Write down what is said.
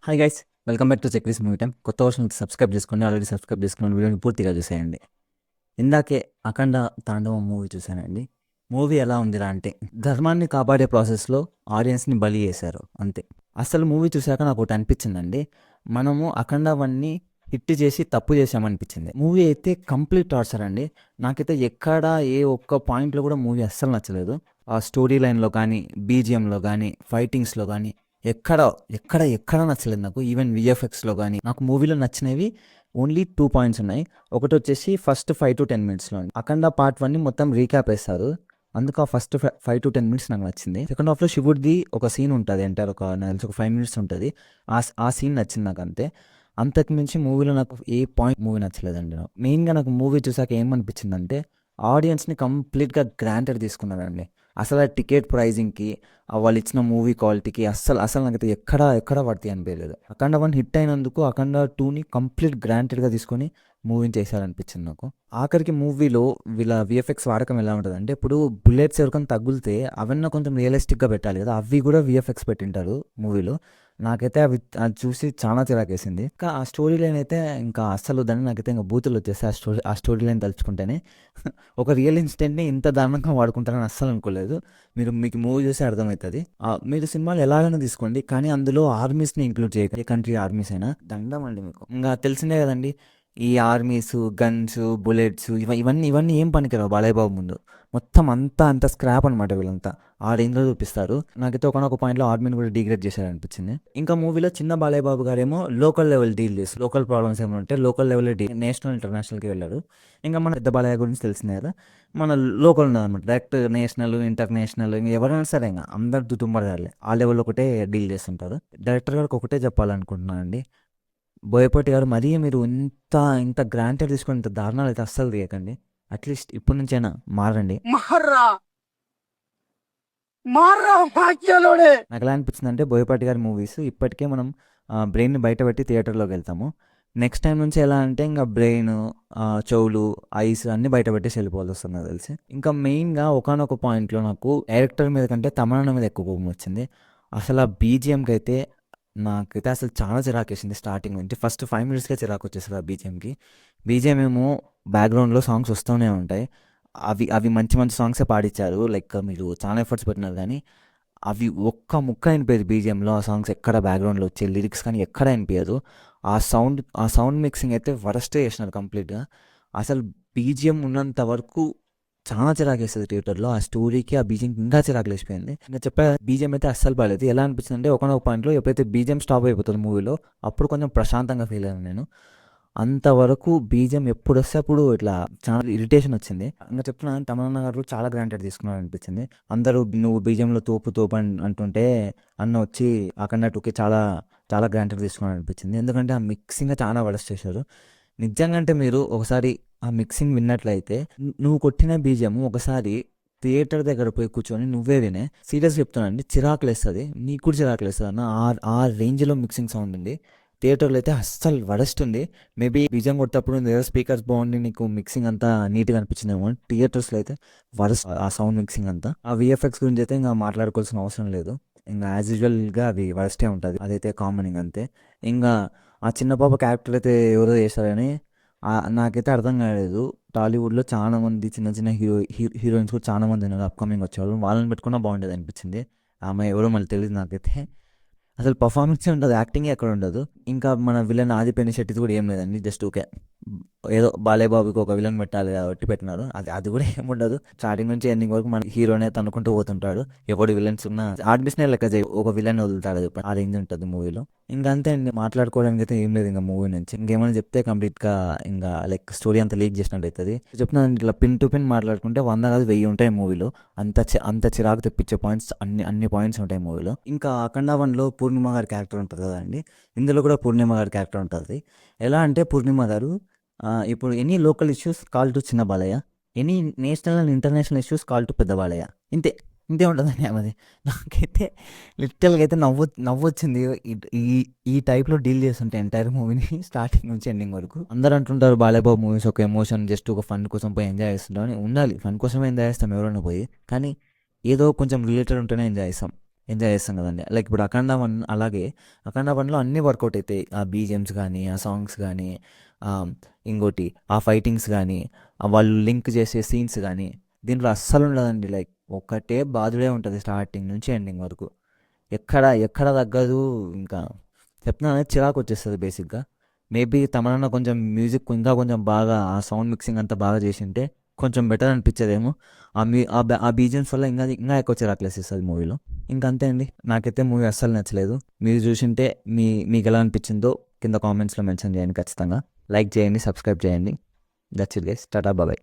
Hi guys, welcome back to చెక్రీస్ movie time. కొత్త version subscribe చేసుకోండి. ఆల్రెడీ సబ్స్క్రైబ్ చేసుకున్న వీడియోని పూర్తిగా చూసేయండి. ఇందాకే అఖండ తాండవం మూవీ చూశానండి. మూవీ ఎలా ఉందిరా అంటే, ధర్మాన్ని కాపాడే ప్రాసెస్లో ఆడియన్స్ని బలి చేశారు అంతే. అసలు మూవీ చూశాక నాకు ఒకటి అనిపించిందండి, మనము అఖండ వన్ని హిట్ చేసి తప్పు చేసామనిపించింది. మూవీ అయితే కంప్లీట్ టార్చర్ అండి. నాకైతే ఎక్కడ ఏ ఒక్క పాయింట్లో కూడా మూవీ అస్సలు నచ్చలేదు. ఆ స్టోరీ లైన్లో కానీ, బీజిఎంలో కానీ, ఫైటింగ్స్లో కానీ ఎక్కడ ఎక్కడ ఎక్కడ నచ్చలేదు నాకు. ఈవెన్ విఎఫ్ఎక్స్లో కానీ నాకు మూవీలో నచ్చినవి ఓన్లీ 2 పాయింట్స్ ఉన్నాయి. ఒకటి వచ్చేసి ఫస్ట్ 5 to 10 మినిట్స్లో అఖండ పార్ట్ 1ని మొత్తం రీక్యాప్ వేస్తారు. అందుకు ఆ ఫస్ట్ 5 to 10 మినిట్స్ నాకు నచ్చింది. సెకండ్ హాఫ్లో శివుడిది ఒక సీన్ ఉంటుంది, ఎంటర్ ఒక 5 మినిట్స్ ఉంటుంది. ఆ సీన్ నచ్చింది నాకు అంతే. అంతకు మించి మూవీలో నాకు ఏ పాయింట్ మూవీ నచ్చలేదండి. మెయిన్గా నాకు మూవీ చూసాక ఏమనిపించిందంటే, ఆడియన్స్ని కంప్లీట్గా గ్రాంటెడ్ తీసుకున్నారండి. అసలు ఆ టికెట్ ప్రైజింగ్కి, వాళ్ళు ఇచ్చిన మూవీ క్వాలిటీకి అసలు నాకైతే ఎక్కడ పడతాయి అనిపించలేదు. అఖండ 1 హిట్ అయినందుకు అఖండ 2ని కంప్లీట్ గ్రాంటెడ్గా తీసుకొని మూవీని చేశారనిపించింది నాకు. ఆఖరికి మూవీలో వీళ్ళ విఎఫ్ఎక్స్ వాడకం ఎలా ఉంటుంది అంటే, ఇప్పుడు బుల్లెట్స్ ఎవరికైనా తగులితే అవన్నీ కొంచెం రియలిస్టిక్గా పెట్టాలి కదా, అవి కూడా విఎఫ్ఎక్స్ పెట్టింటారు మూవీలో. నాకైతే అది చూసి చాలా చిరాకేసింది. ఇంకా ఆ స్టోరీ లైన్ అయితే ఇంకా అస్సలు దాన్ని నాకైతే ఇంకా బూతులు వచ్చేసి ఆ స్టోరీ లైన్ తలుచుకుంటేనే ఒక రియల్ ఇన్సిడెంట్ని ఇంత దారుణంగా వాడుకుంటారని అస్సలు అనుకోలేదు. మీకు మూవీ చూసి అర్థమవుతుంది. మీరు సినిమాలు ఎలాగైనా తీసుకోండి, కానీ అందులో ఆర్మీస్ని ఇంక్లూడ్ చేయకండి. ఏ కంట్రీ ఆర్మీస్ అయినా దండం అండి మీకు. ఇంకా తెలిసిందే కదండి, ఈ ఆర్మీస్, గన్స్, బుల్లెట్స్ ఇవన్నీ ఏం పనికిరావు బాలయ్య బాబు ముందు. మొత్తం అంత స్క్రాప్ అనమాట వీళ్ళంతా. ఆ రేంజ్లో చూపిస్తారు. నాకైతే ఒకనొక పాయింట్లో ఆర్మీని కూడా డిగ్రేడ్ చేశారనిపించింది. ఇంకా మూవీలో చిన్న బాలయ్య బాబు గారేమో లోకల్ లెవెల్ డీల్ చేస్తారు. లోకల్ ప్రాబ్లమ్స్ ఏమైనా ఉంటే లోకల్ లెవెల్ నేషనల్ ఇంటర్నేషనల్కి వెళ్ళారు. ఇంకా మన పెద్ద బాలయ్య గురించి తెలిసిందే కదా, మన లోకల్ ఉన్నదన్నమాట. డైరెక్ట్ నేషనల్, ఇంటర్నేషనల్, ఇంకా ఎవరైనా సరే ఇంకా అందరు దుతుంబడాలి ఆ లెవెల్ ఒకటే డీల్ చేస్తుంటారు. డైరెక్టర్ గారికి ఒకటే చెప్పాలనుకుంటున్నాను అండి, బోయపాటి గారు, మరీ మీరు ఇంత గ్రాంటెడ్ తీసుకొని ఇంత దారుణాలు అయితే అస్సలు తీయకండి. అట్లీస్ట్ ఇప్పటి నుంచైనా మారండి. నాకు ఎలా అనిపించింది అంటే, బోయపాటి గారి మూవీస్ ఇప్పటికే మనం బ్రెయిన్ని బయట పెట్టి థియేటర్లోకి వెళ్తాము. నెక్స్ట్ టైం నుంచి ఎలా అంటే, ఇంకా బ్రెయిన్, చెవులు, ఐస్ అన్నీ బయట పెట్టేసి వెళ్ళిపోవాల్సి వస్తుంది నాకు తెలిసి. ఇంకా మెయిన్గా ఒకనొక పాయింట్లో నాకు డైరెక్టర్ మీద కంటే తమన్నా మీద ఎక్కువ కోపం వచ్చింది. అసలు ఆ బీజిఎంకి అయితే నాకైతే అసలు చాలా చిరాకేసింది. స్టార్టింగ్ నుంచి ఫస్ట్ 5 మినిట్స్కే చిరాకు వచ్చేస్తుంది ఆ బీజిఎంకి. బీజిఎం ఏమో బ్యాక్గ్రౌండ్లో సాంగ్స్ వస్తూనే ఉంటాయి. అవి అవి మంచి మంచి సాంగ్సే పాడించారు. లైక్ మీరు చాలా ఎఫర్ట్స్ పెట్టినారు, కానీ అవి ఒక్క ముక్క అనిపించదు బీజిఎంలో. ఆ సాంగ్స్ ఎక్కడ బ్యాక్గ్రౌండ్లో వచ్చే లిరిక్స్ కానీ ఎక్కడ అనిపించదు. ఆ సౌండ్ మిక్సింగ్ అయితే వరస్టే చేసినారు కంప్లీట్గా. అసలు బీజిఎం ఉన్నంత వరకు చాలా చిరాకేస్తుంది థియేటర్లో. ఆ స్టోరీకి ఆ బీజిఎం ఇంకా చిరాకు లేచిపోయింది. ఇంకా చెప్పా, బీజిఎం అయితే అస్సలు బాగాలేదు. ఎలా అనిపించింది అంటే, ఒకనొక పాయింట్లో ఎప్పుడైతే బీజిఎం స్టాప్ అయిపోతుంది మూవీలో, అప్పుడు కొంచెం ప్రశాంతంగా ఫీల్ అయ్యాను నేను. అంతవరకు బీజిఎం ఎప్పుడు వస్తే అప్పుడు ఇట్లా చాలా ఇరిటేషన్ వచ్చింది. ఇంకా చెప్తున్నాను, తమన్నా గారు చాలా గ్రాంటెడ్ తీసుకున్నారు అనిపించింది. అందరూ నువ్వు బీజిఎంలో తోపు అని అంటుంటే అన్న వచ్చి అఖండ 2కి చాలా చాలా గ్రాంటెడ్ తీసుకున్నారు అనిపించింది. ఎందుకంటే ఆ మిక్సింగ్ చాలా వరస్ట్ చేశారు. నిజంగా అంటే మీరు ఒకసారి ఆ మిక్సింగ్ విన్నట్లయితే, నువ్వు కొట్టిన బీజిఎం ఒకసారి థియేటర్ దగ్గర పోయి కూర్చొని నువ్వే వినే, సీరియస్గా చెప్తున్నానండి, చిరాకులేస్తుంది. నీకు కూడా చిరాకులేస్తుంది అన్న. ఆ రేంజ్లో మిక్సింగ్ సౌండ్ ఉంది. థియేటర్లో అయితే అస్సలు వరస్ట్. మేబీ బీజం కొట్టేటప్పుడు ఏదో స్పీకర్స్ బాగుండి నీకు మిక్సింగ్ అంతా నీట్గా అనిపించిందేమో. థియేటర్స్లో అయితే వరస్ట్ ఆ సౌండ్ మిక్సింగ్ అంతా. ఆ విఎఫ్ఎక్స్ గురించి అయితే ఇంకా మాట్లాడుకోవాల్సిన అవసరం లేదు. ఇంకా యాజ్ యూజువల్గా అవి వరస్టే ఉంటుంది, అదైతే కామన్. అంతే. ఇంకా ఆ చిన్న పాప క్యారెక్టర్ అయితే ఎవరో చేశారని నాకైతే అర్థం కాలేదు. టాలీవుడ్లో చాలా మంది చిన్న చిన్న హీరోయిన్స్ కూడా చాలా మంది ఉన్నారు అప్కమింగ్ వచ్చేవాళ్ళు. వాళ్ళని పెట్టుకున్నా బాగుండేది అనిపించింది. ఆమె ఎవరో మళ్ళీ తెలియదు నాకైతే. అసలు పర్ఫార్మెన్సే ఉండదు, యాక్టింగే ఎక్కడ ఉండదు. ఇంకా మన విలన్ ఆదిపినిశెట్టి శెట్టిది కూడా ఏం లేదండి. జస్ట్ ఓకే, ఏదో బాలయ్య బాబుకి ఒక విలన్ పెట్టాలి కాబట్టి పెట్టినారు. అది కూడా ఏముండదు. స్టార్టింగ్ నుంచి ఎండింగ్ వరకు మన హీరోనే తనుకుంటూ పోతుంటాడు. ఎవడు విలన్స్ ఉన్నా ఆర్మిస్నే లెక్క చేయి, ఒక విలన్ వదులుతాడు. ఆ రేంజ్ ఉంటుంది మూవీలో. ఇంకా అంతే అండి, మాట్లాడుకోవడానికి అయితే ఏం లేదు ఇంకా మూవీ నుంచి. ఇంకేమైనా చెప్తే కంప్లీట్గా ఇంకా లైక్ స్టోరీ అంతా లీక్ చేసినట్టు అవుతుంది. చెప్తున్నాను, ఇట్లా పిన్ టు పిన్ మాట్లాడుకుంటే 100 కాదు 1000 ఉంటాయి మూవీలో. అంత చిరాకు తెప్పించే పాయింట్స్ అన్ని పాయింట్స్ ఉంటాయి మూవీలో. ఇంకా అఖండ 1లో పూర్ణిమ గారి క్యారెక్టర్ ఉంటుంది కదండి, ఇందులో కూడా పూర్ణిమ గారి క్యారెక్టర్ ఉంటుంది. ఎలా అంటే, పూర్ణిమ గారు ఇప్పుడు any local issues call to చిన్న Balayya, any national and international issues call to పెద్ద బాలయ్య. ఇంతే ఉంటుందండి ఆమెది. నాకైతే లిటరల్గా అయితే నవ్వొచ్చింది ఈ టైప్లో డీల్ చేస్తుంటే ఎంటైర్ మూవీని స్టార్టింగ్ నుంచి ఎండింగ్ వరకు. అందరూ అంటుంటారు బాలయ్యబాబు మూవీస్ ఒక ఎమోషన్, జస్ట్ ఒక ఫన్ కోసం పోయి ఎంజాయ్ చేస్తుంటాం అని. ఉండాలి, ఫన్ కోసమే ఎంజాయ్ చేస్తాం ఎవరైనా పోయి, కానీ ఏదో కొంచెం రిలేటెడ్ ఉంటేనే ఎంజాయ్ చేస్తాం. ఎంజాయ్ చేస్తాం కదండి. లైక్ ఇప్పుడు 'అఖండ 1' అలాగే 'అఖండ 1'లో అన్నీ వర్కౌట్ అయితాయి. ఆ బీజీఎమ్స్ గానీ, ఆ సాంగ్స్ గానీ, ఇంకోటి ఆ ఫైటింగ్స్ గానీ, వాళ్ళు లింక్ చేసే సీన్స్ గానీ, దీంట్లో అస్సలు ఉండదండి. లైక్ ఒకటే బాదుడే ఉంటది స్టార్టింగ్ నుంచి ఎండింగ్ వరకు. ఎక్కడ తగ్గదు. ఇంకా చెప్తున్నా కదా, చిరాకొచ్చేస్తది బేసిక్‌గా. మేబీ తమనన్న కొంచెం మ్యూజిక్ ఇంకా కొంచెం బాగా ఆ సౌండ్ మిక్సింగ్ అంతా బాగా చేసుంటే కొంచెం బెటర్ అనిపిచ్చేదేమో. ఆ బీజీఎమ్స్ వల్ల ఇంకా ఎక్కువ చిరాకులేసేస్తది మూవీలో. ఇంక అంతే అండి. నాకైతే మూవీ అస్సలు నచ్చలేదు. మీరు చూసుంటే మీకెలా అనిపిచ్చిందో కింద కామెంట్స్‌లో మెన్షన్ చేయండి ఖచ్చితంగా. లైక్ చేయండి, సబ్స్క్రైబ్ చేయండి. That's it guys. Tata bye.